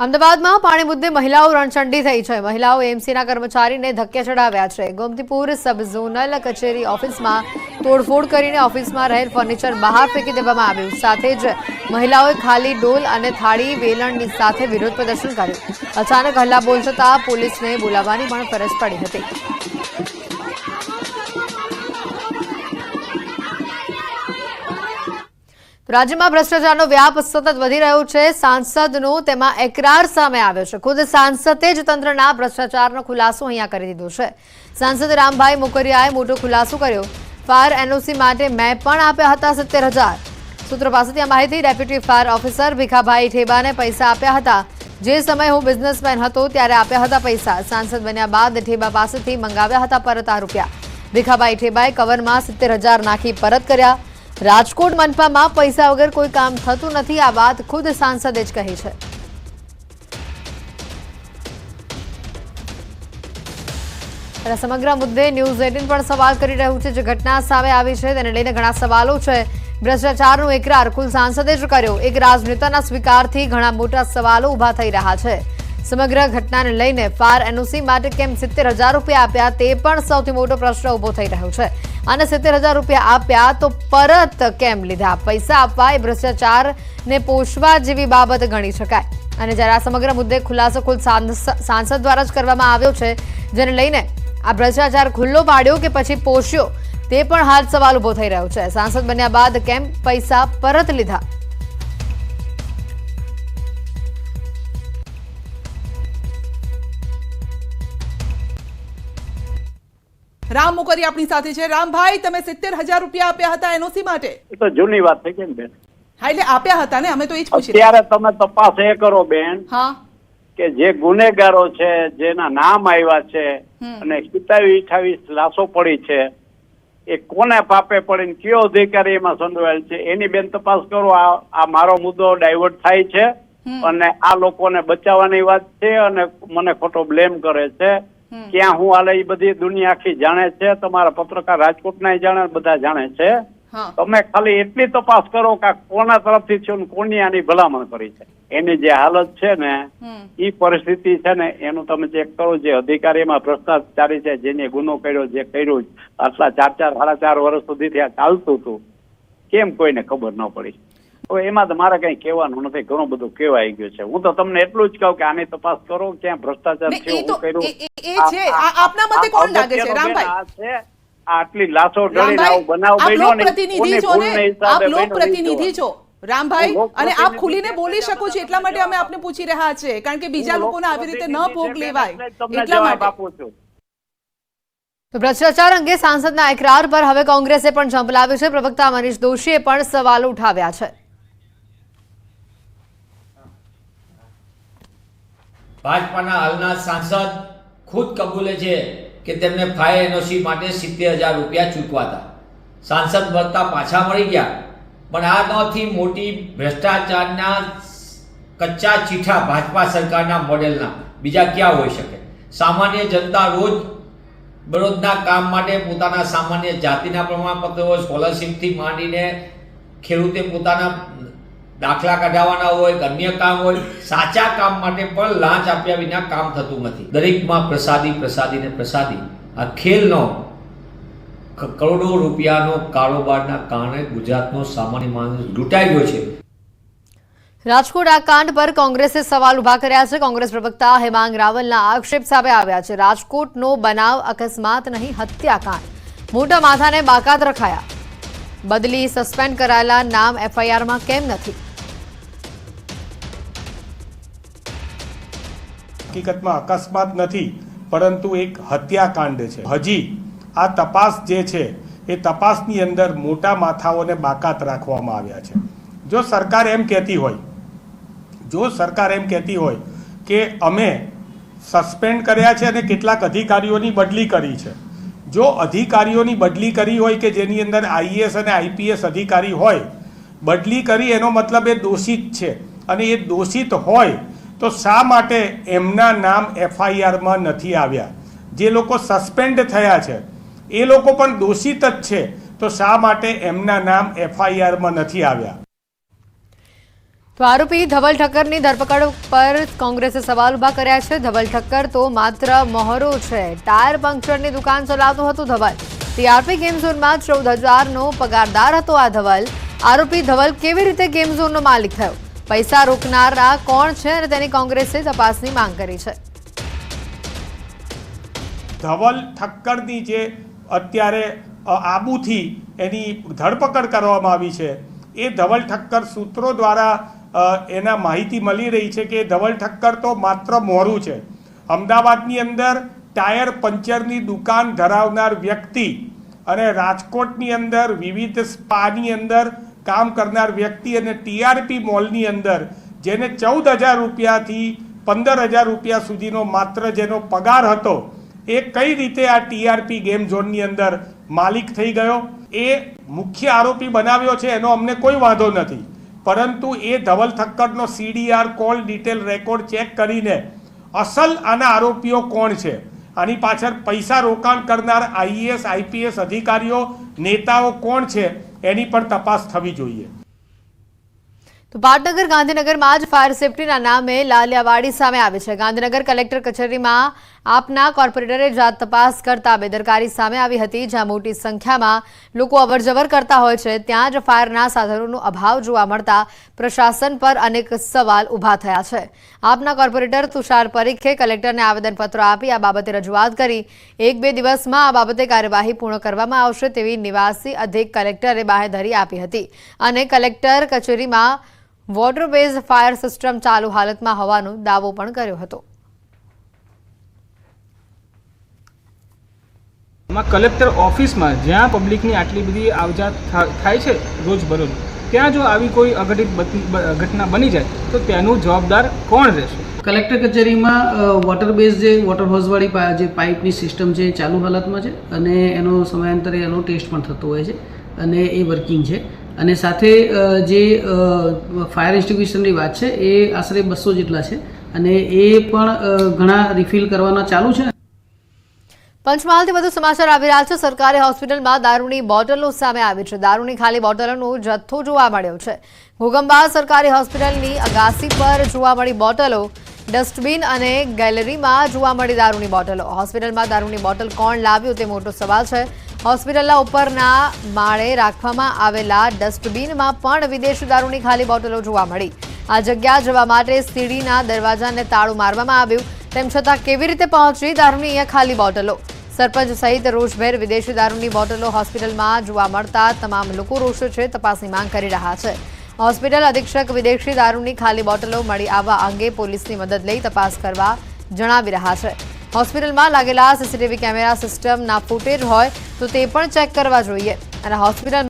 અમદાવાદમાં પાણી મુદ્દે મહિલાઓ રણચંડી થઈ છે। મહિલાઓ એમસીના કર્મચારીને ધક્કે ચડાવ્યા છે। ગોમતીપુર સબ ઝોનલ કચેરી ઓફિસમાં તોડફોડ કરીને ઓફિસમાં રહેલ ફર્નિચર બહાર ફેંકી દેવામાં આવ્યું। સાથે જ મહિલાઓએ ખાલી ડોલ અને થાળી વેલણની સાથે વિરોધ પ્રદર્શન કર્યું। અચાનક હલ્લા બોલ થતા પોલીસને બોલાવવાની પણ ફરજ પડી હતી। राज्यમાં ભ્રષ્ટાચારનો વ્યાપ સતત વધી રહ્યો છે। સાંસદનો તેમાં એકરાર સામે આવ્યો છે। ખુદ સાંસદે જ તંત્રના ભ્રષ્ટાચારનો ખુલાસો અહીંયા કરી દીધો છે। સાંસદ રામભાઈ મોકરિયાએ મોટો ખુલાસો કર્યો। ફાયર એનઓસી માટે મેં પણ આપ્યા હતા 70,000। સૂત્રો પાસેથી આ માહિતી। ડેપ્યુટી ફાયર ઓફિસર ભીખાભાઈ ઠેબાને પૈસા આપ્યા હતા। જે સમયે હું બિઝનેસમેન હતો ત્યારે આપ્યા હતા પૈસા। સાંસદ બન્યા બાદ ઠેબા પાસેથી મંગાવ્યા હતા પરત આ રૂપિયા। ભીખાભાઈ ઠેબાએ કવરમાં 70,000 નાખી પરત કર્યા। રાજકોટ મનપામાં પૈસા વગર કોઈ કામ થતું નથી। આ વાત ખુદ સાંસદે જ કહી છે। સમગ્ર મુદ્દે ન્યૂઝ 18 પણ સવાલ કરી રહ્યું છે। જે ઘટના સામે આવી છે તેને લઈને ઘણા સવાલો છે। ભ્રષ્ટાચારનો એકરાર ખુદ સાંસદે જ કર્યો। એક રાજનેતાના સ્વીકારથી ઘણા મોટા સવાલો ઊભા થઈ રહ્યા છે। સમગ્ર ઘટનાને લઈને ફાયર એનઓસી માટે કેમ 70,000 રૂપિયા આપ્યા તે પણ સૌથી મોટો પ્રશ્ન ઊભો થઈ રહ્યો છે। અને 70,000 રૂપિયા આપ્યા તો પરત કેમ લીધા? પૈસા આપવા એ ભ્રષ્ટાચારને પોષવા જેવી બાબત ગણી શકાય। અને જ્યારે આ સમગ્ર મુદ્દે ખુલાસો ખુદ સાંસદ દ્વારા જ કરવામાં આવ્યો છે, જેને લઈને આ ભ્રષ્ટાચાર ખુલ્લો પાડ્યો કે પછી પોષ્યો તે પણ હાલ સવાલ ઊભો થઈ રહ્યો છે। સાંસદ બન્યા બાદ કેમ પૈસા પરત લીધા? રામ મોકરિયા આપણી સાથે છે। રામભાઈ, તમે 70,000 રૂપિયા આપ્યા હતા એનઓસી માટે? એ તો જૂની વાત થઈ ગઈ ને બેન। હા, એટલે આપ્યા હતા ને, અમે તો એ જ પૂછી ત્યારે તમે તપાસ એ કરો બેન હા કે જે ગુનેગારો છે, જેના નામ આવ્યા છે અને 27-28 લાશો પડી છે, એ કોને પાપે પડીને કયો અધિકારી એમાં સંડોવાયેલ છે એની બેન તપાસ કરો। આ મારો મુદ્દો ડાયવર્ટ થાય છે અને આ લોકોને બચાવવાની વાત છે અને મને ખોટો બ્લેમ કરે છે। ક્યાં હું હાલે એ બધી દુનિયા આખી જાણે છે। તમારા પત્રકાર રાજકોટના જાણે, બધા જાણે છે। તમે ખાલી એટલી તપાસ કરો કે કોના તરફથી છે ને કોની આની ભલામણ કરી છે। એની જે હાલત છે ને એ પરિસ્થિતિ છે ને એનું તમે ચેક કરો। જે અધિકારીમાં ભ્રષ્ટાચારી છે, જેને ગુનો કર્યો, જે કર્યું આટલા 4-4 વર્ષ સુધી ત્યાં ચાલતું હતું, કેમ કોઈને ખબર ન પડી? હવે એમાં તો મારે કઈ કહેવાનું નથી, ઘણું બધું કહેવાઈ ગયું છે। હું તો તમને એટલું જ કહું કે આની તપાસ કરો, ક્યાં ભ્રષ્ટાચાર છે, હું કર્યું આપના મતે કોણ લાગે છે? રામભાઈ, આટલી લાશો ઢળીને આવો બનાવ બન્યો ને, આપ લોકપ્રતિનિધિ છો રામભાઈ, અને આપ ખુલીને બોલી શકો છો એટલા માટે અમે આપને પૂછી રહ્યા છે, કારણ કે બીજા લોકોને આવી રીતે ન ભોગ લેવાય એટલા માટે। તો ભ્રષ્ટાચાર અંગે સાંસદના એકરાર પર હવે કોંગ્રેસે પણ ઝંપલાવ્યું છે। પ્રવક્તા મનીષ દોશીએ પણ સવાલો ઉઠાવ્યા છે। ભાજપાના હાલના સાંસદ ખુદ કબૂલે છે કે તેમને ફાયર એનઓસી માટે 70,000 રૂપિયા ચૂકવા હતા। સાંસદ બનતા પાછા મળી ગયા, પણ આનાથી મોટી ભ્રષ્ટાચારના કચ્ચા ચીઠા ભાજપા સરકારના મોડેલના બીજા ક્યાં હોઈ શકે? સામાન્ય જનતા રોજ બરોજના કામ માટે પોતાના સામાન્ય જાતિના પ્રમાણપત્રો, સ્કોલરશીપથી માંડીને ખેડૂતે પોતાના દાખલા કઢાવવાના હોય, અન્ય કામ હોય, સાચા કામ માટે પણ લાંચ આપ્યા વિના કામ થતું નથી। દરેકમાં પ્રસાદી પ્રસાદી ને પ્રસાદી। આ ખેલનો કરોડો રૂપિયાનો કારોબારના કારણે ગુજરાતનો સામાન્ય માણસ લૂંટાઈ ગયો છે। રાજકોટ આ કાંડ પર કોંગ્રેસે સવાલ ઉભા કર્યા છે। કોંગ્રેસ પ્રવક્તા હેમાંગ રાવલના આક્ષેપ સામે આવ્યા છે। રાજકોટનો બનાવ અકસ્માત નહીં, હત્યાકાંડ। મોટા માથાને બાકાત રખાયા, બદલી સસ્પેન્ડ કરાયેલા નામ એફઆઈઆરમાં કેમ નથી? હકીકતમાં અકસ્માત નથી, પરંતુ એક હત્યાકાંડ છે। હજી આ તપાસ જે છે એ તપાસની અંદર મોટા માથાઓને બાકાત રાખવામાં આવ્યા છે। જો સરકાર એમ કહેતી હોય કે અમે સસ્પેન્ડ કર્યા છે અને કેટલાક અધિકારીઓની બદલી કરી છે, જો અધિકારીઓની બદલી કરી હોય કે જેની અંદર આઈએએસ અને આઈપીએસ અધિકારી હોય, બદલી કરી એનો મતલબ એ દોષિત છે, અને એ દોષિત હોય તો શા માટે એમના નામ એફઆઈઆરમાં નથી આવ્યા? જે લોકો સસ્પેન્ડ થયા છે એ લોકો પણ દોષિત જ છે, તો શા માટે એમના નામ એફઆઈઆરમાં નથી આવ્યા? તો આરોપી ધવલ ઠક્કરની ધરપકડ પર કોંગ્રેસે સવાલ ઉભા કર્યા છે. ધવલ ઠક્કર તો માત્ર મોહરો છે. ટાયર પંક્ચરની દુકાન ચલાવતો હતો ધવલ. ટીઆરપી ગેમ ઝોનમાં 14,000નો પગારદાર હતો આ ધવલ. આરોપી ધવલ કેવી રીતે ગેમ ઝોનનો માલિક થયો? પૈસા રોકનારા કોણ છે અને તેની કોંગ્રેસે તપાસની માંગ કરી છે. ધવલ ઠક્કરની જે અત્યારે આબુથી એની ધરપકડ કરવામાં આવી છે, એ ધવલ ઠક્કર સૂત્રો દ્વારા એના માહિતી મળી રહી છે કે ધવલ ઠક્કર તો માત્ર મોરું છે. અમદાવાદની અંદર ટાયર પંચરની દુકાન ધરાવનાર વ્યક્તિ અને રાજકોટની અંદર વિવિધ સ્પાની અંદર કામ કરનાર વ્યક્તિ અને ટીઆરપી મોલની અંદર જેને 14,000 રૂપિયાથી 15,000 રૂપિયા સુધીનો માત્ર જેનો પગાર હતો, એ કઈ રીતે આ ટીઆરપી ગેમ ઝોનની અંદર માલિક થઈ ગયો, એ મુખ્ય આરોપી બનાવ્યો છે એનો અમને કોઈ વાંધો નથી. પરંતુ એ ધવલ ઠક્કરનો CDR call detail record check કરીને અસલ આના આરોપીઓ કોણ છે, આની પાછળ પૈસા રોકાણ કરનાર IAS IPS અધિકારીઓ નેતાઓ કોણ છે, એની પણ તપાસ થવી જોઈએ. તો પાટનગર ગાંધીનગરમાં જ ફાયર સેફટીના નામે લાલિયાવાડી સામે આવી છે. ગાંધીનગર કલેક્ટર કચેરીમાં આપના કોર્પોરેટરે જાત તપાસ કરતા બેદરકારી સામે આવી હતી. જ્યાં મોટી સંખ્યામાં લોકો અવરજવર કરતા હોય છે, ત્યાં જ ફાયરના સાધનોનો અભાવ જોવા મળતા પ્રશાસન પર અનેક સવાલ ઊભા થયા છે. આપના કોર્પોરેટર તુષાર પરીખે કલેક્ટરને આવેદનપત્ર આપી આ બાબતે રજૂઆત કરી. 1-2 દિવસમાં આ બાબતે કાર્યવાહી પૂર્ણ કરવામાં આવશે તેવી નિવાસી અધિક કલેક્ટરે બાહેધરી આપી હતી. અને કલેક્ટર કચેરીમાં વોટર બેઝ ફાયર સિસ્ટમ ચાલુ હાલતમાં હોવાનો દાવો પણ કર્યો હતો. કલેક્ટર ઓફિસમાં જ્યાં પબ્લિકની આટલી બધી આવજાત થાય છે રોજબરોજ, ત્યાં જો આવી કોઈ અઘટિત ઘટના બની જાય તો તેનું જવાબદાર કોણ રહેશે? કલેક્ટર કચેરીમાં વોટર બેઝ જે વોટર હોઝવાળી જે પાઇપની સિસ્ટમ છે એ ચાલુ હાલતમાં છે અને એનો સમયાંતરે એનો ટેસ્ટ પણ થતો હોય છે અને એ વર્કિંગ છે. અને સાથે જે ફાયર એક્સ્ટિંગ્વિશરની વાત છે એ આશરે 200 જેટલા છે અને એ પણ ઘણા રિફિલ કરવાના ચાલુ છે. પંચમહાલથી વધુ સમાચાર આવી રહ્યા છે. સરકારી હોસ્પિટલમાં દારૂની બોટલો સામે આવી છે. દારૂની ખાલી બોટલોનો જથ્થો જોવા મળ્યો છે. ઘોગંબા સરકારી હોસ્પિટલની અગાસી પર જોવા મળી બોટલો. ડસ્ટબિન અને ગેલેરીમાં જોવા મળી દારૂની બોટલો. હોસ્પિટલમાં દારૂની બોટલ કોણ લાવ્યું તે મોટો સવાલ છે. હોસ્પિટલના ઉપરના માળે રાખવામાં આવેલા ડસ્ટબિનમાં પણ વિદેશી દારૂની ખાલી બોટલો જોવા મળી. આ જગ્યા જવા માટે સીડીના દરવાજાને તાળું મારવામાં આવ્યું. તેમ છતાં કેવી રીતે પહોંચી દારૂની અહીંયા ખાલી બોટલો? સરપંચ સહિત રોષભેર વિદેશી દારૂની બોટલો હોસ્પિટલમાં જોવા મળતા તમામ લોકો રોષે છે. તપાસની માંગ કરી રહ્યા છે. હોસ્પિટલ અધિક્ષક વિદેશી દારૂની ખાલી બોટલો મળી આવવા અંગે પોલીસની મદદ લઈ તપાસ કરવા જણાવી રહ્યા છે. હોસ્પિટલમાં લાગેલા CCTV કેમેરા સિસ્ટમના ફૂટેજ હોય તો તે પણ ચેક કરવા જોઈએ અને હોસ્પિટલ